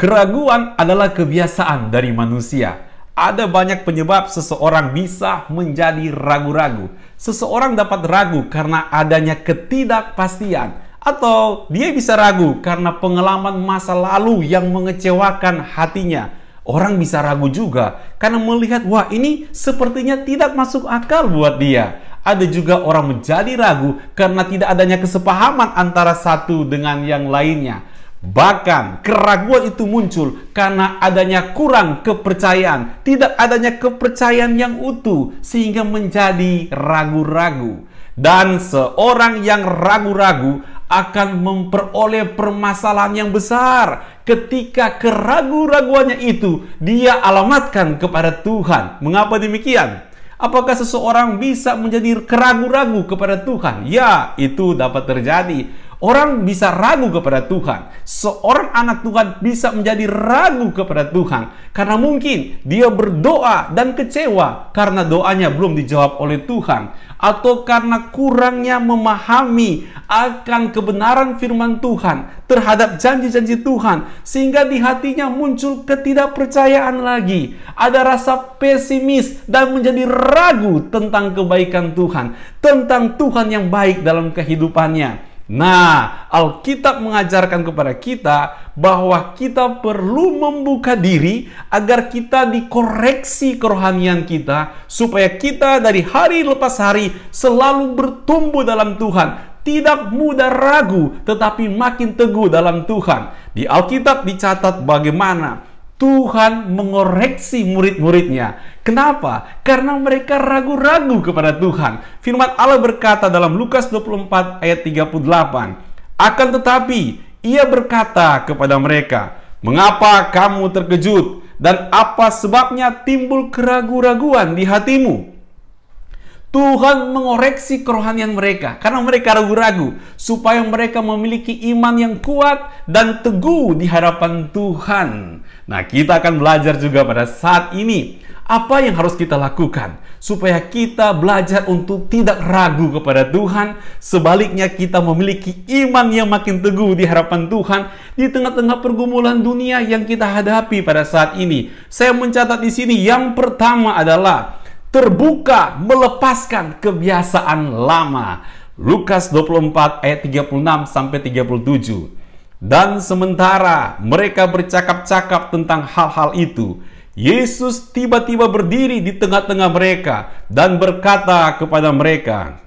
Keraguan adalah kebiasaan dari manusia. Ada banyak penyebab seseorang bisa menjadi ragu-ragu. Seseorang dapat ragu karena adanya ketidakpastian, atau dia bisa ragu karena pengalaman masa lalu yang mengecewakan hatinya. Orang bisa ragu juga karena melihat, wah, ini sepertinya tidak masuk akal buat dia. Ada juga orang menjadi ragu karena tidak adanya kesepahaman antara satu dengan yang lainnya. Bahkan keraguan itu muncul karena adanya kurang kepercayaan, tidak adanya kepercayaan yang utuh, sehingga menjadi ragu-ragu. Dan seorang yang ragu-ragu akan memperoleh permasalahan yang besar ketika keragu-raguannya itu dia alamatkan kepada Tuhan. Mengapa demikian? Apakah seseorang bisa menjadi ragu-ragu kepada Tuhan? Ya, itu dapat terjadi. Orang bisa ragu kepada Tuhan. Seorang anak Tuhan bisa menjadi ragu kepada Tuhan karena mungkin dia berdoa dan kecewa karena doanya belum dijawab oleh Tuhan, atau karena kurangnya memahami akan kebenaran firman Tuhan terhadap janji-janji Tuhan, sehingga di hatinya muncul ketidakpercayaan lagi. Ada rasa pesimis dan menjadi ragu tentang kebaikan Tuhan, tentang Tuhan yang baik dalam kehidupannya. Nah, Alkitab mengajarkan kepada kita bahwa kita perlu membuka diri agar kita dikoreksi kerohanian kita, supaya kita dari hari lepas hari selalu bertumbuh dalam Tuhan, tidak mudah ragu tetapi makin teguh dalam Tuhan. Di Alkitab dicatat bagaimana Tuhan mengoreksi murid-muridnya. Kenapa? Karena mereka ragu-ragu kepada Tuhan. Firman Allah berkata dalam Lukas 24 ayat 38, akan tetapi ia berkata kepada mereka, mengapa kamu terkejut? Dan apa sebabnya timbul keraguan-raguan di hatimu? Tuhan mengoreksi kerohanian mereka karena mereka ragu-ragu, supaya mereka memiliki iman yang kuat dan teguh di hadapan Tuhan. Nah, kita akan belajar juga pada saat ini apa yang harus kita lakukan supaya kita belajar untuk tidak ragu kepada Tuhan. Sebaliknya, kita memiliki iman yang makin teguh di hadapan Tuhan di tengah-tengah pergumulan dunia yang kita hadapi pada saat ini. Saya mencatat di sini yang pertama adalah terbuka melepaskan kebiasaan lama. Lukas 24 ayat 36 sampai 37. Dan sementara mereka bercakap-cakap tentang hal-hal itu, Yesus tiba-tiba berdiri di tengah-tengah mereka dan berkata kepada mereka,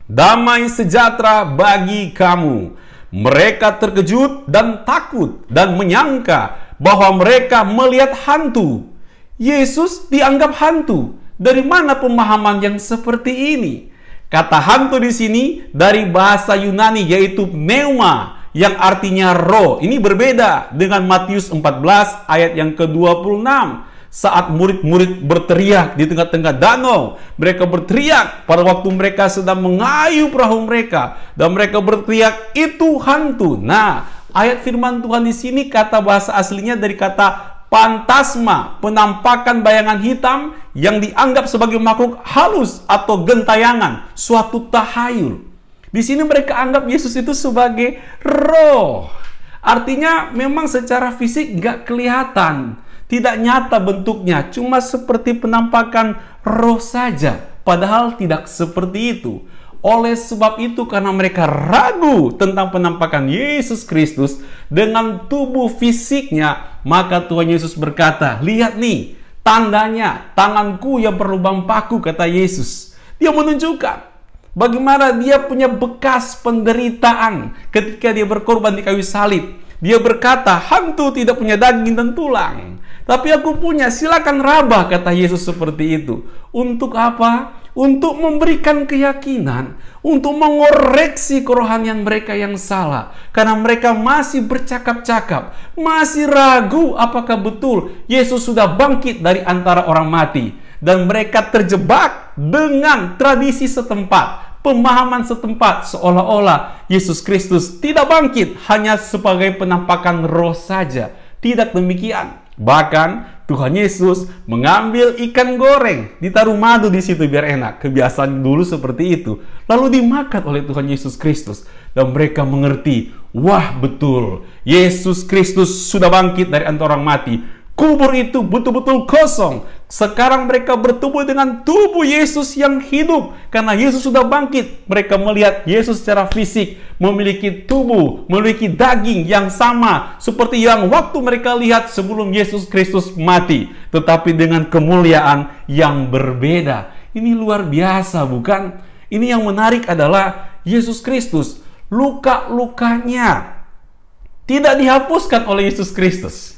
damai sejahtera bagi kamu. Mereka terkejut dan takut dan menyangka bahwa mereka melihat hantu. Yesus dianggap hantu. Dari mana pemahaman yang seperti ini? Kata hantu di sini dari bahasa Yunani yaitu pneuma, yang artinya roh. Ini berbeda dengan Matius 14 ayat yang ke-26. Saat murid-murid berteriak di tengah-tengah danau, mereka berteriak pada waktu mereka sedang mengayuh perahu mereka, dan mereka berteriak, itu hantu. Nah, ayat firman Tuhan di sini kata bahasa aslinya dari kata fantasma, penampakan bayangan hitam yang dianggap sebagai makhluk halus atau gentayangan, suatu tahayul. Di sini mereka anggap Yesus itu sebagai roh. Artinya memang secara fisik nggak kelihatan, tidak nyata bentuknya, cuma seperti penampakan roh saja. Padahal tidak seperti itu. Oleh sebab itu, karena mereka ragu tentang penampakan Yesus Kristus dengan tubuh fisiknya, maka Tuhan Yesus berkata, lihat nih, tandanya, tanganku yang berlubang paku, kata Yesus. Dia menunjukkan bagaimana dia punya bekas penderitaan ketika dia berkorban di kayu salib. Dia berkata, hantu tidak punya daging dan tulang, tapi aku punya, silakan rabah, kata Yesus seperti itu. Untuk apa? Untuk memberikan keyakinan, untuk mengoreksi kerohanian mereka yang salah. Karena mereka masih bercakap-cakap, masih ragu apakah betul Yesus sudah bangkit dari antara orang mati. Dan mereka terjebak dengan tradisi setempat, pemahaman setempat, seolah-olah Yesus Kristus tidak bangkit hanya sebagai penampakan roh saja. Tidak demikian. Bahkan Tuhan Yesus mengambil ikan goreng, ditaruh madu di situ biar enak. Kebiasaan dulu seperti itu. Lalu dimakan oleh Tuhan Yesus Kristus. Dan mereka mengerti, Wah, betul. Yesus Kristus sudah bangkit dari antara orang mati. Kubur itu betul-betul kosong. Sekarang mereka bertemu dengan tubuh Yesus yang hidup. Karena Yesus sudah bangkit. Mereka melihat Yesus secara fisik memiliki tubuh, memiliki daging yang sama seperti yang waktu mereka lihat sebelum Yesus Kristus mati. Tetapi dengan kemuliaan yang berbeda. Ini luar biasa, bukan? Ini yang menarik adalah Yesus Kristus, luka-lukanya tidak dihapuskan oleh Yesus Kristus.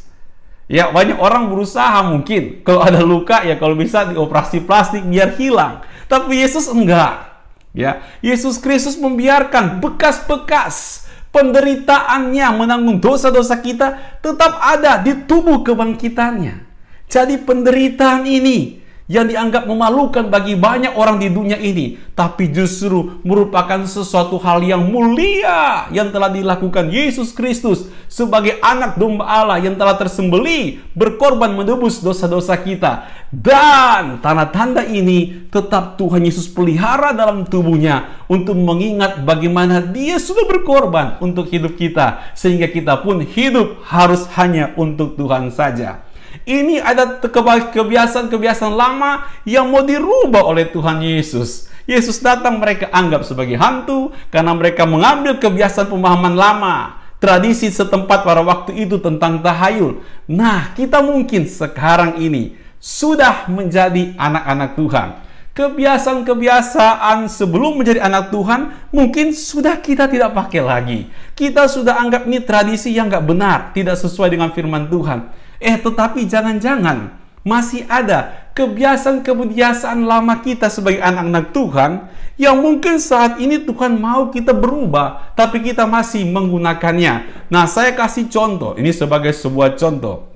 Ya, banyak orang berusaha mungkin kalau ada luka ya kalau bisa dioperasi plastik biar hilang. Tapi Yesus enggak. Ya, Yesus Kristus membiarkan bekas-bekas penderitaannya menanggung dosa-dosa kita tetap ada di tubuh kebangkitannya. Jadi penderitaan ini yang dianggap memalukan bagi banyak orang di dunia ini, tapi justru merupakan sesuatu hal yang mulia yang telah dilakukan Yesus Kristus sebagai anak domba Allah yang telah tersembelih berkorban menebus dosa-dosa kita. Dan tanda-tanda ini tetap Tuhan Yesus pelihara dalam tubuhnya untuk mengingat bagaimana Dia sudah berkorban untuk hidup kita, sehingga kita pun hidup harus hanya untuk Tuhan saja. Ini ada kebiasaan-kebiasaan lama yang mau dirubah oleh Tuhan Yesus. Yesus datang mereka anggap sebagai hantu karena mereka mengambil kebiasaan pemahaman lama, tradisi setempat pada waktu itu tentang tahayul. Nah, kita mungkin sekarang ini sudah menjadi anak-anak Tuhan. Kebiasaan-kebiasaan sebelum menjadi anak Tuhan mungkin sudah kita tidak pakai lagi. Kita sudah anggap ini tradisi yang nggak benar, tidak sesuai dengan firman Tuhan. Tetapi jangan-jangan masih ada kebiasaan-kebiasaan lama kita sebagai anak-anak Tuhan yang mungkin saat ini Tuhan mau kita berubah, tapi kita masih menggunakannya. Nah, saya kasih contoh, ini sebagai sebuah contoh.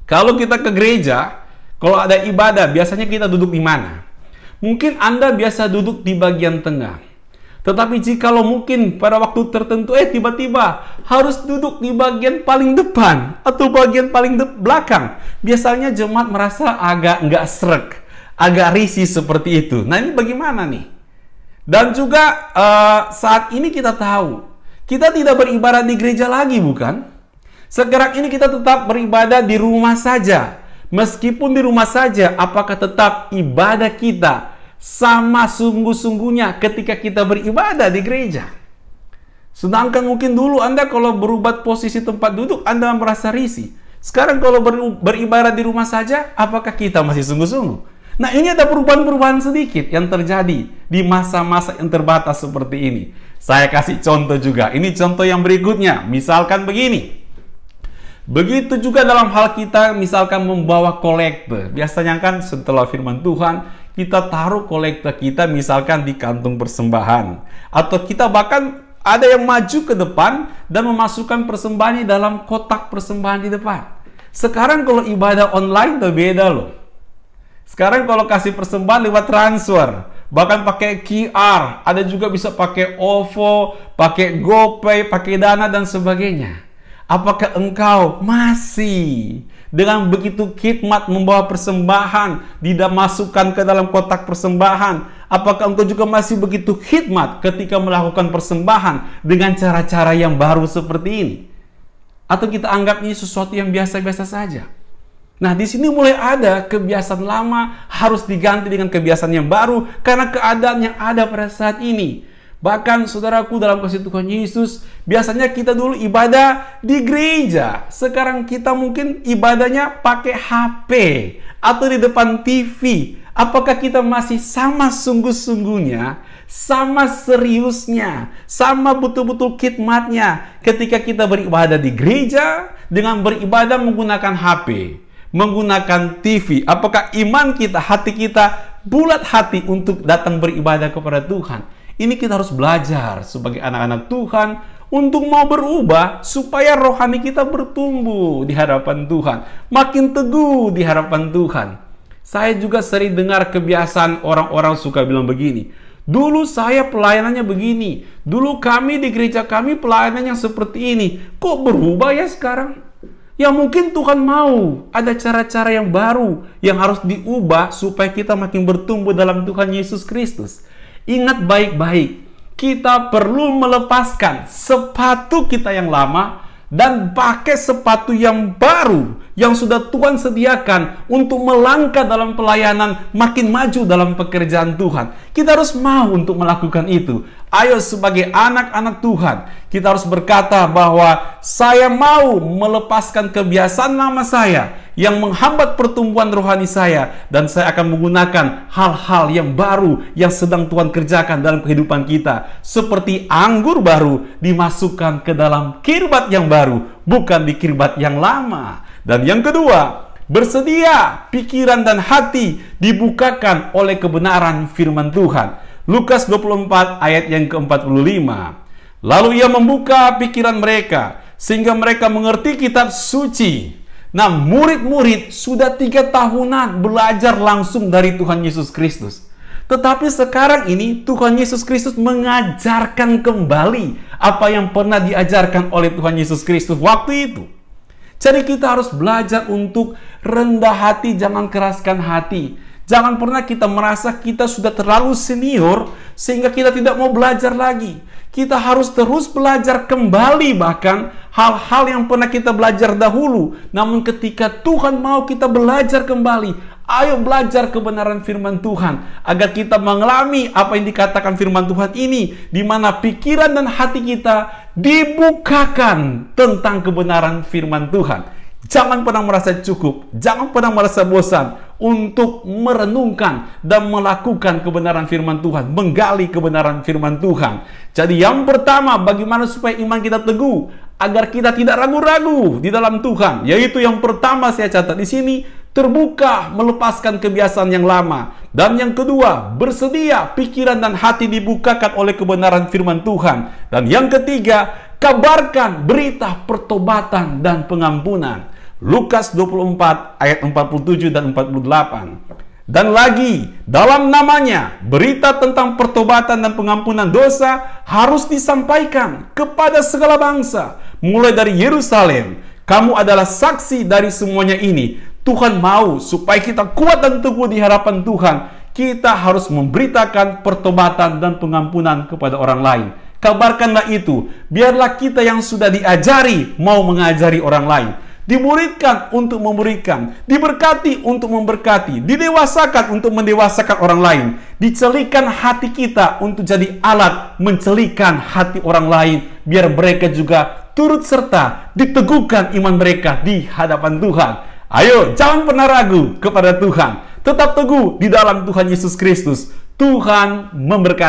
Kalau kita ke gereja, kalau ada ibadah, biasanya kita duduk di mana? Mungkin Anda biasa duduk di bagian tengah. Tetapi jikalau mungkin pada waktu tertentu tiba-tiba harus duduk di bagian paling depan atau bagian paling belakang, biasanya jemaat merasa agak nggak srek, agak risih seperti itu. Nah, ini bagaimana nih? Dan juga saat ini kita tahu kita tidak beribadah di gereja lagi, bukan? Sekarang ini kita tetap beribadah di rumah saja. Meskipun di rumah saja, apakah tetap ibadah kita sama sungguh-sungguhnya ketika kita beribadah di gereja? Sedangkan mungkin dulu Anda kalau berubah posisi tempat duduk, Anda merasa risih. Sekarang kalau beribadah di rumah saja, apakah kita masih sungguh-sungguh? Nah, ini ada perubahan-perubahan sedikit yang terjadi di masa-masa yang terbatas seperti ini. Saya kasih contoh juga. Ini contoh yang berikutnya. Misalkan begini. Begitu juga dalam hal kita misalkan membawa kolekte. Biasanya kan setelah firman Tuhan, kita taruh kolekte kita misalkan di kantung persembahan. Atau kita bahkan ada yang maju ke depan dan memasukkan persembahannya dalam kotak persembahan di depan. Sekarang kalau ibadah online udah beda loh. Sekarang kalau kasih persembahan lewat transfer, bahkan pakai QR, ada juga bisa pakai OVO, pakai GoPay, pakai Dana dan sebagainya. Apakah engkau masih dengan begitu khidmat membawa persembahan, dimasukkan ke dalam kotak persembahan? Apakah engkau juga masih begitu khidmat ketika melakukan persembahan dengan cara-cara yang baru seperti ini? Atau kita anggap ini sesuatu yang biasa-biasa saja? Nah, di sini mulai ada kebiasaan lama harus diganti dengan kebiasaan yang baru karena keadaan yang ada pada saat ini. Bahkan saudaraku dalam kasih Tuhan Yesus, biasanya kita dulu ibadah di gereja. Sekarang kita mungkin ibadahnya pakai HP atau di depan TV. Apakah kita masih sama sungguh-sungguhnya, sama seriusnya, sama betul-betul khidmatnya ketika kita beribadah di gereja dengan beribadah menggunakan HP, menggunakan TV? Apakah iman kita, hati kita bulat hati untuk datang beribadah kepada Tuhan? Ini kita harus belajar sebagai anak-anak Tuhan untuk mau berubah supaya rohani kita bertumbuh di hadapan Tuhan, makin teguh di hadapan Tuhan. Saya juga sering dengar kebiasaan orang-orang suka bilang begini, dulu saya pelayanannya begini, dulu kami di gereja kami pelayanannya seperti ini, kok berubah ya sekarang? Ya mungkin Tuhan mau ada cara-cara yang baru yang harus diubah supaya kita makin bertumbuh dalam Tuhan Yesus Kristus. Ingat baik-baik, kita perlu melepaskan sepatu kita yang lama dan pakai sepatu yang baru yang sudah Tuhan sediakan untuk melangkah dalam pelayanan, makin maju dalam pekerjaan Tuhan. Kita harus mau untuk melakukan itu. Ayo, sebagai anak-anak Tuhan, kita harus berkata bahwa saya mau melepaskan kebiasaan lama saya yang menghambat pertumbuhan rohani saya, dan saya akan menggunakan hal-hal yang baru yang sedang Tuhan kerjakan dalam kehidupan kita. Seperti anggur baru dimasukkan ke dalam kirbat yang baru, bukan di kirbat yang lama. Dan yang kedua, bersedia pikiran dan hati dibukakan oleh kebenaran firman Tuhan. Lukas 24 ayat yang ke-45. Lalu ia membuka pikiran mereka sehingga mereka mengerti kitab suci. Nah, murid-murid sudah 3 tahunan belajar langsung dari Tuhan Yesus Kristus. Tetapi sekarang ini Tuhan Yesus Kristus mengajarkan kembali apa yang pernah diajarkan oleh Tuhan Yesus Kristus waktu itu. Jadi kita harus belajar untuk rendah hati, jangan keraskan hati. Jangan pernah kita merasa kita sudah terlalu senior sehingga kita tidak mau belajar lagi. Kita harus terus belajar kembali, bahkan hal-hal yang pernah kita belajar dahulu. Namun ketika Tuhan mau kita belajar kembali, ayo belajar kebenaran firman Tuhan agar kita mengalami apa yang dikatakan firman Tuhan ini, di mana pikiran dan hati kita dibukakan tentang kebenaran firman Tuhan. Jangan pernah merasa cukup, jangan pernah merasa bosan untuk merenungkan dan melakukan kebenaran firman Tuhan, menggali kebenaran firman Tuhan. Jadi yang pertama, bagaimana supaya iman kita teguh, agar kita tidak ragu-ragu di dalam Tuhan, yaitu yang pertama saya catat di sini, terbuka melepaskan kebiasaan yang lama. Dan yang kedua, bersedia pikiran dan hati dibukakan oleh kebenaran firman Tuhan. Dan yang ketiga, kabarkan berita pertobatan dan pengampunan. Lukas 24 ayat 47 dan 48. Dan lagi, dalam namanya berita tentang pertobatan dan pengampunan dosa harus disampaikan kepada segala bangsa, mulai dari Yerusalem. Kamu adalah saksi dari semuanya ini. Tuhan mau supaya kita kuat dan teguh di hadapan Tuhan. Kita harus memberitakan pertobatan dan pengampunan kepada orang lain. Kabarkanlah itu. Biarlah kita yang sudah diajari mau mengajari orang lain. Dimuridkan untuk memberikan, diberkati untuk memberkati, didewasakan untuk mendewasakan orang lain, dicelikan hati kita untuk jadi alat mencelikan hati orang lain, biar mereka juga turut serta diteguhkan iman mereka di hadapan Tuhan. Ayo, jangan pernah ragu kepada Tuhan, tetap teguh di dalam Tuhan Yesus Kristus. Tuhan memberkati.